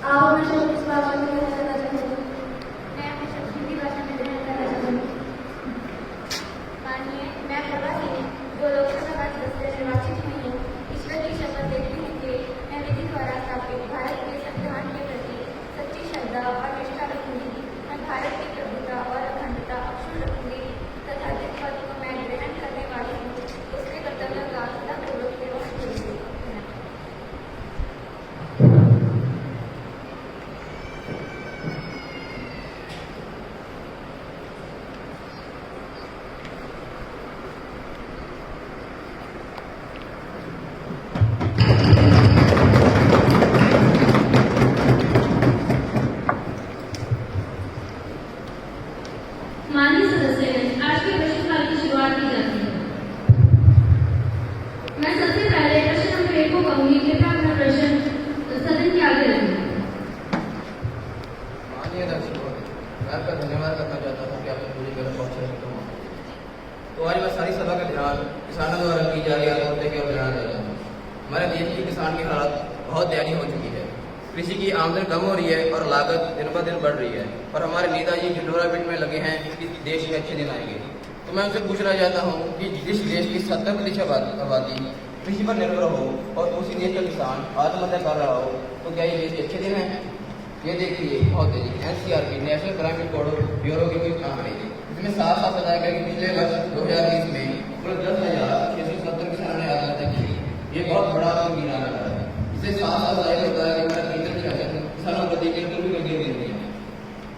आप हमेशा किस भाषा में ग्रहण करना चाहेंगे? मैं हमेशा हिंदी भाषा में ग्रहण करना चाहूँगी। मानिए, मैं प्रभासी जो लोकसभा का सदस्य निर्वाचित हुई हूँ, ईश्वर की शपथ लेती हूँ कि मैं विधि द्वारा स्थापित भारत के संविधान के प्रति सच्ची श्रद्धा और निष्ठा रखूंगी। मैं भारत की प्रभुता और अखंडता अक्षुण्ण रखूंगी तथा जिस पद को मैं ग्रहण करने वाली हूँ उसके कर्तव्यों का सदापूर्वक निर्वहन करूंगी। माननीय सदस्य, आज के प्रश्नकाल की शुरुआत की जाती है। मैं सबसे पहले प्रश्न नंबर 1 को कहूंगी, कृपया अपना प्रश्न सदन के आगे रखें। माननीय अध्यक्ष महोदय, मैं आपका धन्यवाद करना चाहता हूँ कि आपने पूरी जगह पहुँचे हैं। तो आज मैं सारी सभा का ध्यान किसानों द्वारा की जा रही आत्महत्या के अभियान देता हूँ। हमारे देश की किसान की हालत बहुत दयनीय हो चुकी है। कृषि की आमदनी कम हो रही है और लागत दिन ब दिन बढ़ रही है और हमारे नेताजी ढिंढोरा पीट में लगे हैं कि देश में अच्छे दिन आएंगे। तो मैं उनसे पूछना चाहता हूँ कि जिस देश की 70% आबादी कृषि पर निर्भर हो और उसी देश का किसान आत्महत्या कर रहा हो, तो क्या ये देश के अच्छे दिन हैं? ये देखिए, बहुत तेजी NCRB national crime record bureau की कोई काम नहीं थी। इसमें साफ साफ बताया गया कि पिछले वर्ष 2020 में कुल 10,670 किसानों ने आत्महत्या की। ये बहुत बड़ा गिराना है। इससे साफ साफ बताया गया कि हमारा केंद्र की शासन किसानों को देखने को भी गंभीर नहीं है।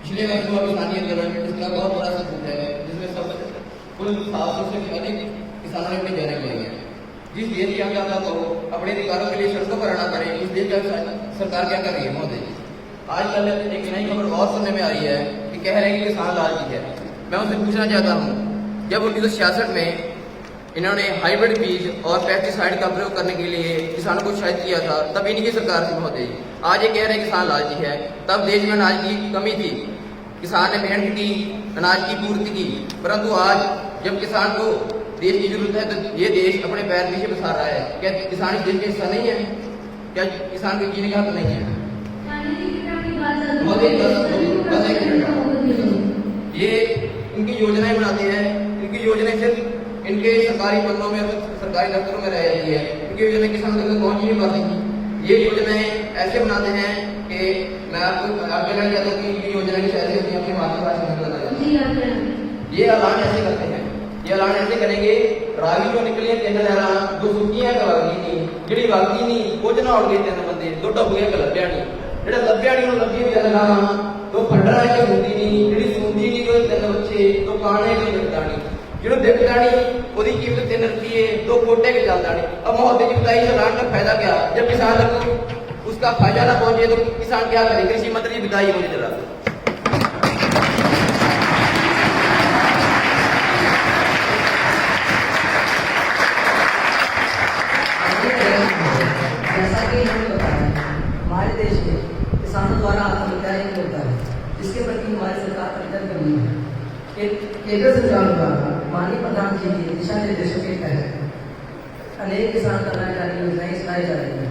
पिछले वर्ष हुआ किसानी आंदोलन इसका बहुत बड़ा सबूत है, जिसमें सब कुल 700 से भी अधिक किसानों ने अपनी जानें गई हैं। जिस देश की जनता को अपने अधिकारों के लिए सड़कों पर आना पड़े, इस देश का सरकार क्या कर रही है महोदय? आजकल एक नई खबर और सुनने में आ रही है कि कह रहे हैं कि किसान लालची है। मैं उनसे पूछना चाहता हूँ, जब 1966 में इन्होंने हाइब्रिड बीज और पेस्टिसाइड का प्रयोग करने के लिए किसानों को उत्साहित किया था, तब इनकी सरकार थी महोदय। आज ये कह रहे हैं किसान लालची है। तब देश में अनाज की कमी थी, किसान ने मेहनत की, अनाज की पूर्ति की, परंतु आज जब किसान को देश की जरूरत है तो ये देश अपने पैर पीछे पसार रहा है। क्या किसान इस देश का हिस्सा नहीं है? क्या किसान के जीने का हक नहीं है? ये इनकी योजनाएं बनाते हैं, इनकी योजनाएं सिर्फ इनके सरकारी पन्नों में सरकारी दफ्तरों में रह जाती है। इनकी योजनाएं किसान तक पहुंच ही नहीं पाती। ये योजनाएं ऐसे बनाते हैं कि मैं आपको कहना चाहता हूँ कि इनकी योजना की शायद अपनी अपनी मातृभाषा में बताया जाता है। ये ऐलान ऐसे करते हैं, ये ऐलान ऐसे करेंगे, रावी जो निकली है 3 लहरा, 2 सुखियां कवागी नहीं, जिहड़ी वागी नहीं कुछ ना उड़ गए 3 बंदे, 2 डुब गए लभ्या नहीं। ਜਿਹੜਾ ਲੱਭਿਆ ਨਹੀਂ ਉਹ ਲੱਭੀ ਵੀ ਜਾਂਦਾ ਦੋ ਫੰਡਰਾ ਕੇ ਹੁੰਦੀ ਨਹੀਂ, ਜਿਹੜੀ ਸੁਣਦੀ ਨਹੀਂ ਉਹ 3 ਬੱਚੇ, ਦੋ ਕਾਣੇ ਕੇ ਦਿਖਦਾ ਨਹੀਂ, ਜਿਹਨੂੰ ਦਿਖਦਾ ਨਹੀਂ ਉਹਦੀ कीमत 3 रुपये, 2 कोटे के चलता नहीं। अब महोदय जी बताइए ऐलान का फायदा क्या? जब किसान तक उसका फायदा ना पहुंचे तो किसान क्या करे? कृषि मंत्री जी बताइए मुझे जरा। जैसा कि हमने बताया, हमारे देश में किसानों द्वारा आत्महत्या एक होता है, जिसके प्रति हमारी सरकार प्रतिबद्ध बनी है। केंद्र सरकार द्वारा माननीय प्रधान जी के दिशा निर्देशों के तहत अनेक किसान कल्याणकारी योजनाएं चलाई जा रही हैं,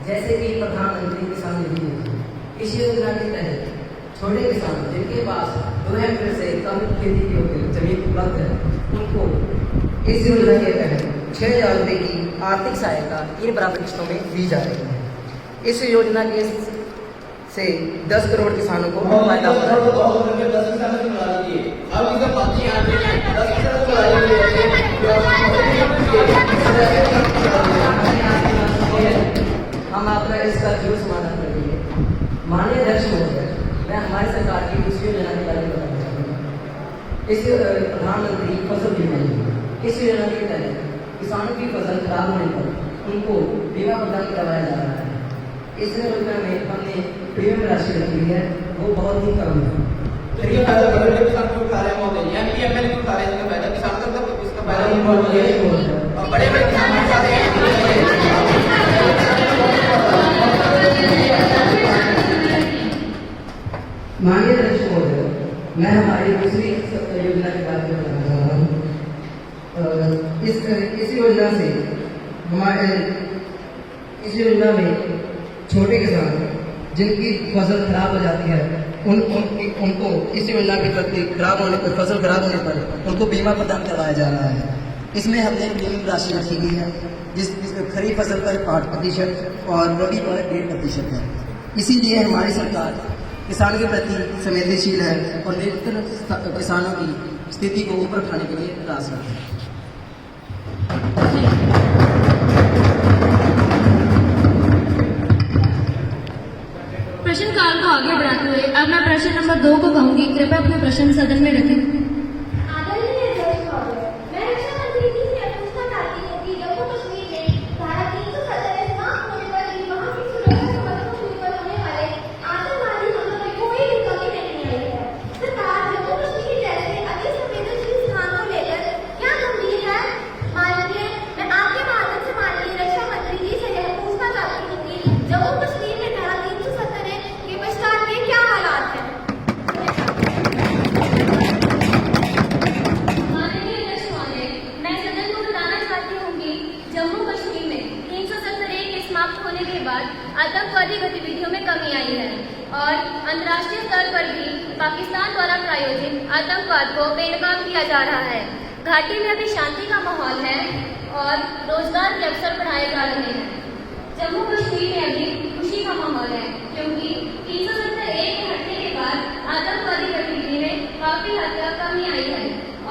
जैसे कि प्रधानमंत्री किसान निधि योजना। इस योजना के तहत छोटे किसान जिनके पास 2 हेक्टेयर से कम खेती की जमीन उपलब्ध है, उनको इस योजना के तहत 6,000 रुपये की आर्थिक सहायता 3 बराबर किस्तों में दी जा रही है। इस योजना के से 10 करोड़ किसानों को फायदा हो रहा है। हम आपका इसका जरूर समाधान करेंगे। माननीय अध्यक्ष महोदय, मैं हमारी सरकार की दूसरी योजना के बारे में बताना चाहूँगा। इस प्रधानमंत्री फसल बीमा योजना, इस योजना के तहत किसानों की फसल खराब होने पर उनको बीमा प्रदान करवाया जा रहा है। इस योजना में हमने प्रीमियम राशि रखी है, वो बहुत ही कम है। किसान को उठा रहे महोदय, एमपी एमएलए को उठा रहे, इसका फायदा किसान तक तो इसका फायदा नहीं पहुंच रहा है और बड़े बड़े किसान उठा रहे हैं। माननीय अध्यक्ष महोदय, मैं हमारी दूसरी योजना के बारे में बताना चाह रहा हूँ। इस योजना से हमारे इस योजना में छोटे किसान जिनकी फसल खराब हो जाती है उनको इस योजना के प्रति फसल खराब होने पर उनको बीमा प्रदान करवाया जा रहा है। इसमें हमने बीमा राशि रखी गई है जिसमें खरीफ फसल पर 8% और रबी पर 1.5% है। इसीलिए हमारी सरकार किसान के प्रति संवेदनशील है और निरंतर किसानों की स्थिति को ऊपर उठाने के लिए प्रयासरत है। प्रश्न काल को आगे बढ़ाते हुए अब मैं प्रश्न नंबर 2 को कहूंगी, कृपया अपने प्रश्न सदन में रखें। आदरणीय अध्यक्ष महोदय, मैं रक्षा मंत्री जी से पूछना चाहती हूँ कि जम्मू कश्मीर में धारा 370 समाप्त होने पर भी वहाँ की सुरक्षा समर्थन पर होने वाले आतंकवादी हमलों में कोई भी कमी नहीं आई है। सरकार जम्मू कश्मीर जैसे अति संवेदनशील स्थान को लेकर क्या गंभीर है? माननीय, मैं आपके माध्यम से माननीय रक्षा मंत्री जी से यह पूछना चाहती हूँ कि जम्मू कश्मीर में धारा 370 के पश्चात के क्या हालात हैं? माननीय अध्यक्ष महोदय, मैं सदन को बताना चाहती हूँ कि जम्मू कश्मीर में 370 के समाप्त होने के बाद आतंकवादी गतिविधियों में कमी आई है और अंतर्राष्ट्रीय स्तर पर भी पाकिस्तान द्वारा प्रायोजित आतंकवाद को बेनकाब किया जा रहा है। घाटी में अभी शांति का माहौल है और रोजगार के अवसर बढ़ाए जा रहे हैं। जम्मू कश्मीर में अभी खुशी का माहौल है क्योंकि 370 के हटने के बाद आतंकवादी गतिविधि में काफी हद तक कमी आई है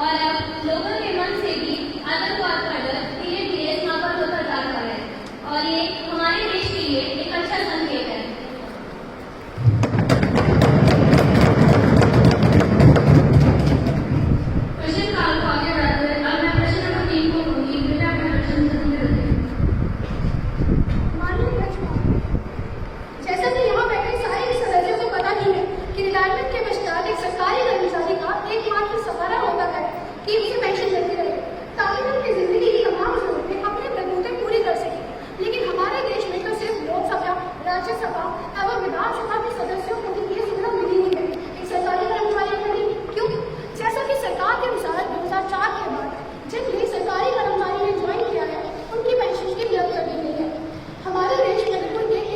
और अब लोगों के मन से भी आतंकवाद का डर धीरे धीरे समाप्त होता जा रहा है और ये हमारे देश के लिए एक अच्छा संकेत है। प्रश्न काल को आगे बढ़ाते हुए अब मैं प्रश्न नंबर 3 को कहूंगी, कृपया अपना प्रश्न सदन में रखें। माननीय अध्यक्ष महोदय, जैसा कि यहाँ बैठे सारे सदस्यों को पता ही है कि रिटायरमेंट के पश्चात एक सरकारी कर्मचारी का एकमात्र सहारा होता है कि उसे पेंशन मिलती रहे ताकि वो अपनी जिंदगी की तमाम जरूरतें अपने प्रभुत्व पूरी कर सके। लेकिन हमारे देश में तो सिर्फ लोकसभा, राज्यसभा एवं विधानसभा के सदस्यों को भी ये सुविधा मिली ही है एक सरकारी कर्मचारी के लिए। क्यों? जैसा कि सरकार के अनुसार 2004 के बाद जिन भी सरकारी कर्मचारी ने ज्वाइन किया है उनकी पेंशन की रद्द कर दी गई है। हमारे देश में बिल्कुल एक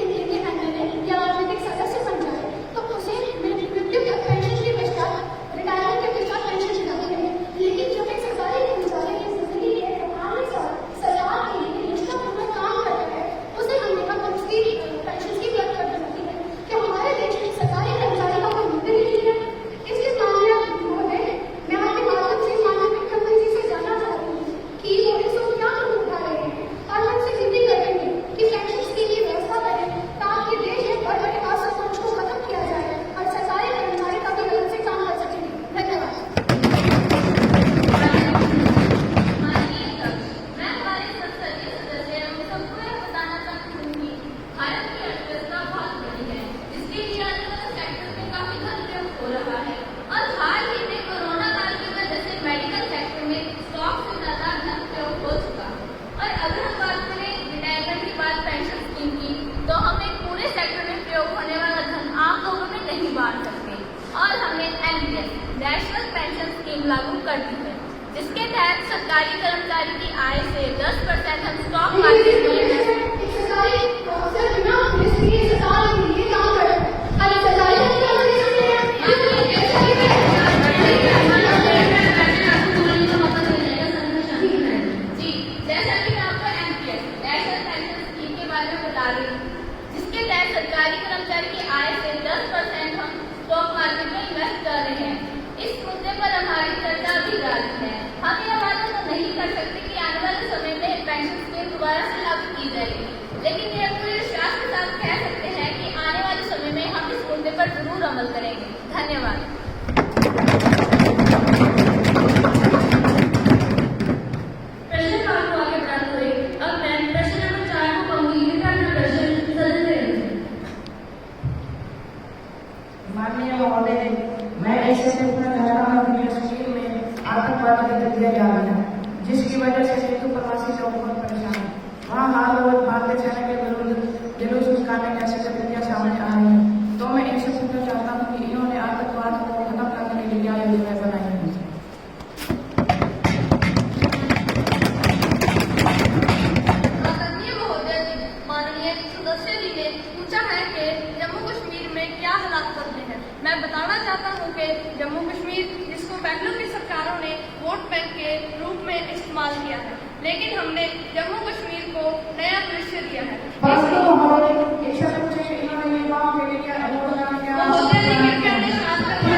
एमएलए या राजनीतिक सदस्य बन जाए तो उसे मृत्यु या पेंशन के पश्चात रिटायरमेंट के पश्चात पेंशन दिलाती है। लेकिन जब एक सरकारी कर्मचारी की जिंदगी के 58 साल सरकार के लिए निष्ठापूर्वक काम करता है उसे हमने कहा उसकी पेंशन की रद्द कर दी है। क्या हमारे देश में सरकारी कर्मचारी का कोई मुद्दा नहीं है? इसलिए माननीय महोदय, मैं आपके माध्यम से माननीय मुख्यमंत्री जी से जानना चाहती हूँ कि वो इसको क्या कदम उठा रहे हैं और हम उनसे विनती करेंगे कि पेंशन की ये व्यवस्था करें ताकि देश में बड़े बड़े असंतोष को खत्म किया जाए और सरकारी कर्मचारी काफी गलत से काम कर सकेंगे। धन्यवाद। माननीय अध्यक्ष, मैं हमारे संसदीय सदस्य एवं सबको यह बताना चाहती हूँ कि भारत की अर्थव्यवस्था बहुत बड़ी है, इसके लिए अलग अलग सेक्टर में काफी धन प्रयोग हो रहा है और हाल ही में कोरोना काल की वजह से मेडिकल सेक्टर में स्टॉक से ज्यादा धन प्रयोग हो चुका। और अगर हम बात करें रिटायरमेंट के बाद पेंशन स्कीम की तो हम एक पूरे सेक्टर में प्रयोग होने वाला धन आम लोगों में नहीं बांट सकते और हमने एनपीएस नेशनल पेंशन स्कीम लागू कर दी है जिसके तहत सरकारी कर्मचारी की आय से 10% हम स्टॉक मार्केट में एक सरकारी अफसर बिना पुलिस के सरकार के लिए काम कर रहे हैं। अरे सरकारी कर्मचारी नहीं है। जी, जैसा कि मैं आपको एनपीएस नेशनल पेंशन स्कीम के बारे में बता रही हूँ जिसके तहत सरकारी कर्मचारी की आय से 10% हम स्टॉक मार्केट में इन्वेस्ट कर रहे हैं। इस मुद्दे पर हमारी चर्चा अभी जारी है। हम यह वादा तो नहीं कर सकते कि आने वाले समय में पेंशन स्कीम दोबारा से लागू की जाएगी, लेकिन यह पूरे विश्वास के साथ कह सकते हैं कि आने वाले समय में हम इस मुद्दे पर जरूर अमल करेंगे। धन्यवाद। प्रश्न काल को आगे बढ़ाते हुए अब मैं प्रश्न नंबर 4 को कहूंगी, कृपया अपना प्रश्न सदन में रखें। माननीय महोदय, मैं ऐसे पूछना चाहता हूँ कि कश्मीर में आतंकवादी गतिविधियां जारी हैं जिसकी वजह से हिंदू प्रवासी लोग बहुत परेशान हैं। वहाँ हाल रोज भारतीय सेना के विरुद्ध जुलूस निकालने जैसी गतिविधियां सामने आ रही हैं। तो मैं इनसे पूछना चाहता हूँ कि इन्होंने आतंकवाद को खत्म करने के लिए क्या योजना बनाई है? माननीय महोदय, माननीय सदस्य जी ने पूछा है कि जम्मू कश्मीर मैं बताना चाहता हूँ कि जम्मू कश्मीर जिसको पहलों की सरकारों ने वोट बैंक के रूप में इस्तेमाल किया है, लेकिन हमने जम्मू कश्मीर को नया भविष्य दिया है। परंतु हमारे शिक्षक पूछे कि इन्होंने युवाओं के लिए क्या योजना क्या महोदय ने कृपया अपने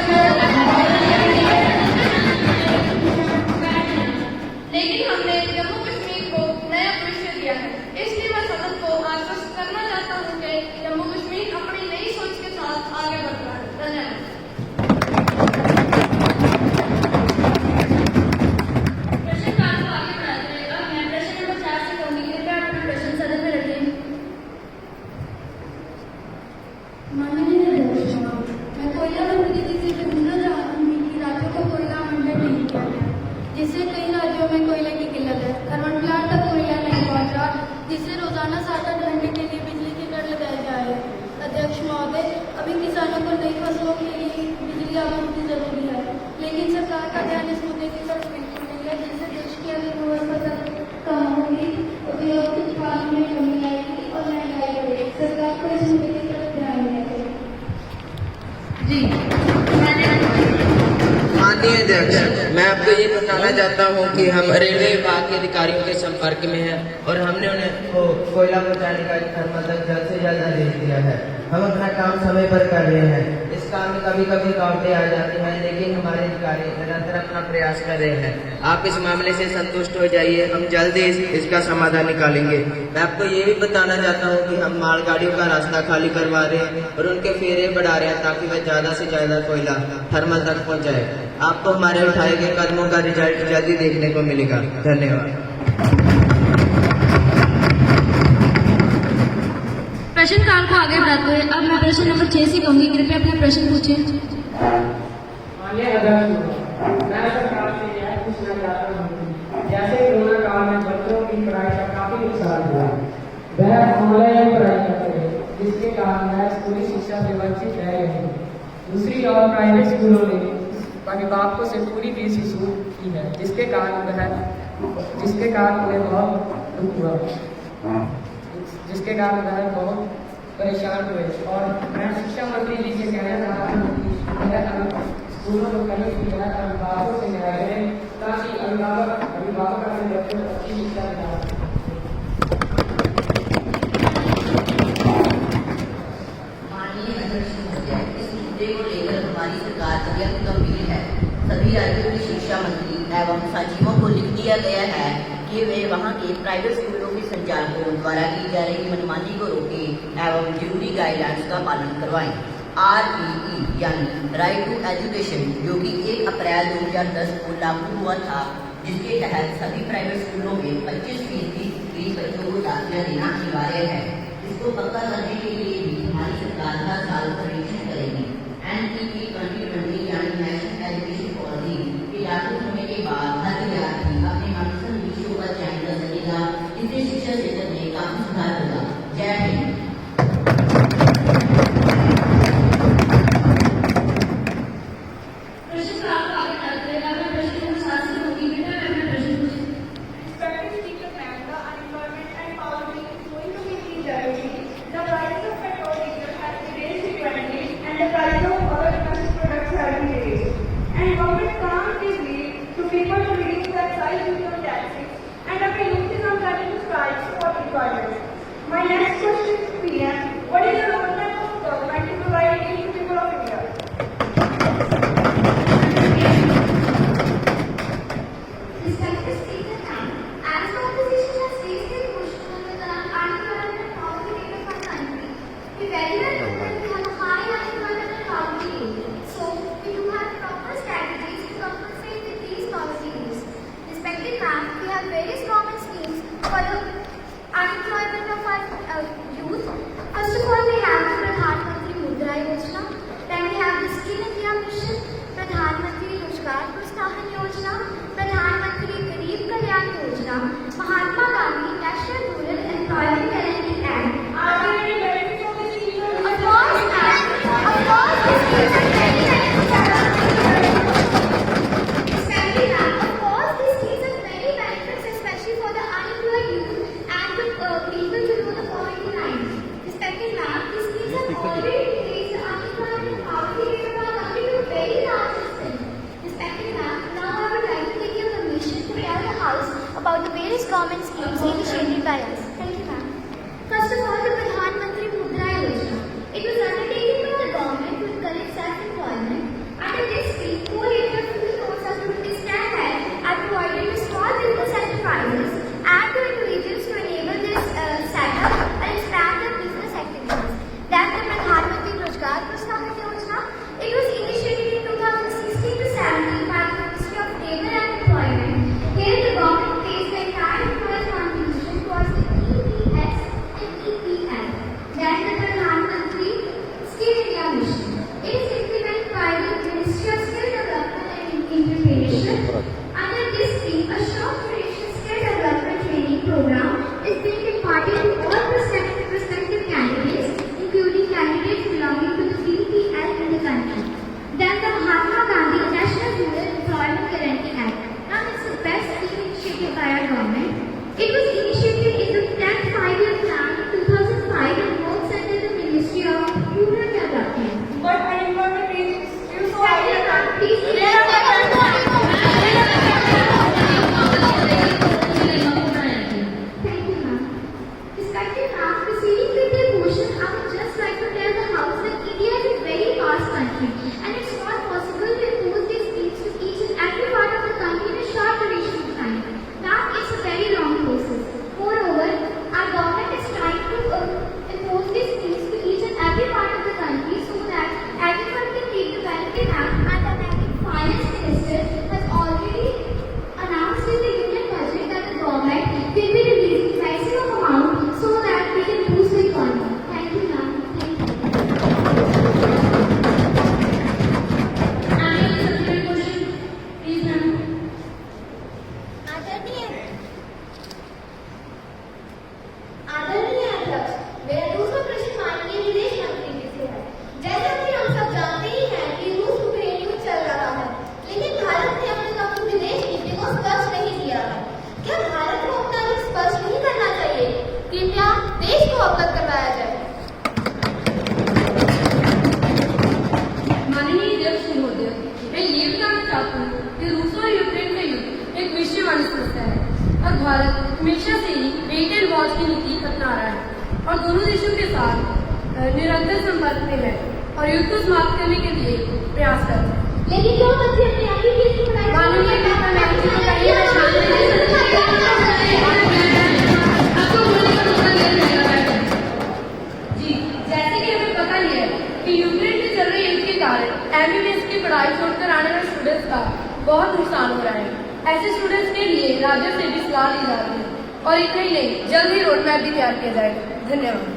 लेकिन हमने जम्मू कश्मीर को नया भविष्य दिया है। इसलिए मैं सदन को आश्वस्त करना चाहता हूँ कि जम्मू कश्मीर अपनी नई सोच के साथ आगे बढ़ रहा है। धन्यवाद। प्रश्नकाल को आगे बढ़ाते हुए अब मैं प्रश्न नंबर 4 से कहूंगी, कृपया अपना प्रश्न सदन में रखें। माननीय अध्यक्ष, मैं कोयला मंत्री जी से पूछना चाहूंगी कि राज्यों को कोयला मंडल नहीं किया गया, जिससे कई राज्यों में कोयले की किल्लत है। थर्मल प्लांट तक कोयला नहीं पहुंच रहा, जिससे रोजाना 7-8 घंटे के लिए बिजली के कट लगाए जा रहे हैं। अध्यक्ष महोदय, अभी किसानों को नई फसलों के लिए बिजली आपूर्ति जरूरी है, लेकिन सरकार का ध्यान इस मुद्दे की तरफ बिल्कुल नहीं है, जिससे देश की अर्थव्यवस्था कम होगी, उद्योग उत्पादन में कमी आएगी और महंगाई बढ़ेगी। सरकार को इस मुद्दे की तरफ ध्यान देना चाहिए। माननीय अध्यक्ष, मैं आपको ये बताना चाहता हूँ कि हम रेलवे विभाग के अधिकारियों के संपर्क में हैं और हमने उन्हें कोयला पहुँचाने का थर्मल तक जल्द से जल्द आदेश दिया है। हम अपना काम समय पर कर रहे हैं। इस काम में कभी कभी रुकावटें आ जाती हैं, लेकिन हमारे अधिकारी निरंतर अपना प्रयास कर रहे हैं। आप इस मामले से संतुष्ट हो जाइए, हम जल्द ही इसका समाधान निकालेंगे। मैं आपको ये भी बताना चाहता हूँ कि हम मालगाड़ियों का रास्ता खाली करवा रहे हैं और उनके फेरे बढ़ा रहे हैं ताकि वह ज्यादा से ज्यादा कोयला थर्मल तक पहुँचाए। आपको हमारे उठाए गए कदमों का रिजल्ट जल्दी देखने को मिलेगा। धन्यवाद। प्रश्नकाल को आगे बढ़ाते हुए अब मैं प्रश्न नंबर 6 से कहूंगी, कृपया अपना प्रश्न पूछें। माननीय अध्यक्ष, मैं सरकार से यह पूछना चाहता हूँ कि जैसे कोरोना काल में बच्चों की पढ़ाई का काफी नुकसान हुआ, वह ऑनलाइन पढ़ाई करते हैं, जिसके कारण वह स्कूली शिक्षा से वंचित रह रहे हैं। दूसरी ओर प्राइवेट स्कूलों ने अभिभावकों से पूरी फीस वसूल की है, जिसके कारण उन्हें बहुत दुख हुआ, जिसके कारण वह बहुत परेशान हुए। और मैं शिक्षा मंत्री जी से कहना चाहता हूँ कि स्कूलों को कहीं भी अभिभावकों से न्याय करें ताकि अभिभावक अपने बच्चों को अच्छी शिक्षा दिला सकें। माननीय अध्यक्ष महोदय, इस मुद्दे को लेकर हमारी सरकार अत्यंत गंभीर है। सभी राज्यों के शिक्षा मंत्री एवं सचिवों को लिख दिया गया है कि वे वहां के प्राइवेट स्कूलों के संचालकों द्वारा की जा रही मनमानी को रोकें एवं जरूरी गाइडलाइंस का पालन करवाएं। REE यानी राइट टू एजुकेशन, जो कि 1 अप्रैल 2010 को लागू हुआ था, जिसके तहत सभी प्राइवेट स्कूलों में 25% फीस बच्चों को दाखिला देना अनिवार्य है। इसको पक्का करने के लिए भी हमारी सरकार हर साल सर्वेक्षण करेगी। NEP 2020 यानी नेशनल एजुकेशन पॉलिसी के लागू होने के बाद हर विद्यार्थी अपने मनपसंद विषयों का चयन कर सकेगा। इससे शिक्षा क्षेत्र में काफी सुधार होगा। जय Hind. My next question is PM. What is the roadmap of government to provide aid to people of India? Respected speaker, as the opposition has raised their question on the unemployment poverty rate of our country, we very well know that we have a high unemployment and poverty rate. So, we do have proper strategies to compensate with these poverty rates. Respected ma'am, we have various government schemes for the unemployment of our It is implemented by the Ministry of Skill Development and Entrepreneurship. Under this scheme, a short duration skill development training program is being imparted to all prospective candidates, including candidates belonging to the BPL in the country. Then the Mahatma Gandhi National Rural Employment Guarantee Act. Now it's the best scheme initiated by our government. It was initiated in the 10th five-year plan in 2005 and works under the Ministry of Rural Development. But unemployment rate is still so high. Please, Thank you, ma'am. Respected ma'am, proceeding with the motion, I would just like to tell the House that India is a very vast country and it's not possible to impose these schemes to each and every part of the country in a short duration of time. Now, it's a very long process. Moreover, our government is trying to impose these schemes to each and every part of the country so that everyone can take the benefit out, and the Finance Minister has already announced in the Union Budget that the government will be releasing maximum amount so that we can boost the economy. Thank you, ma'am. Thank you. Please, ma'am. आदरणीय अध्यक्ष, मेरा दूसरा प्रश्न माननीय विदेश मंत्री जी से है। जैसा कि हम सब जानते ही हैं कि रूस यूक्रेन युद्ध चल रहा है, लेकिन भारत ने अपने अपनी विदेश नीति को स्पष्ट नहीं किया है। क्या भारत को अपना रुख स्पष्ट नहीं करना चाहिए? कृपया देश को अवगत करवाया जाए। माननीय अध्यक्ष महोदय, मैं ये बताना चाहता हूँ कि रूस और यूक्रेन का युद्ध एक विश्ववाणी समस्या है और भारत हमेशा से ही वेट एंड वॉच की नीति अपना रहा है और दोनों देशों के साथ निरंतर संपर्क में है और युद्ध को समाप्त करने के लिए प्रयास कर रहे हैं। लेकिन जो बच्चे अपने आप ही केस की पढ़ाई माननीय नेता मैडम जी को कहिए मैं शांत नहीं सकती। आपको बोलने का मौका नहीं मिलेगा मैडम जी। जैसे कि हमें पता ही है कि यूक्रेन में चल रहे युद्ध के कारण MBBS की पढ़ाई छोड़कर आने वाले स्टूडेंट्स का बहुत नुकसान हो रहा है। ऐसे स्टूडेंट्स के लिए राज्यों से भी सलाह ली जा रही है और इतना ही नहीं, जल्द ही रोड मैप भी तैयार किया जाएगा। धन्यवाद।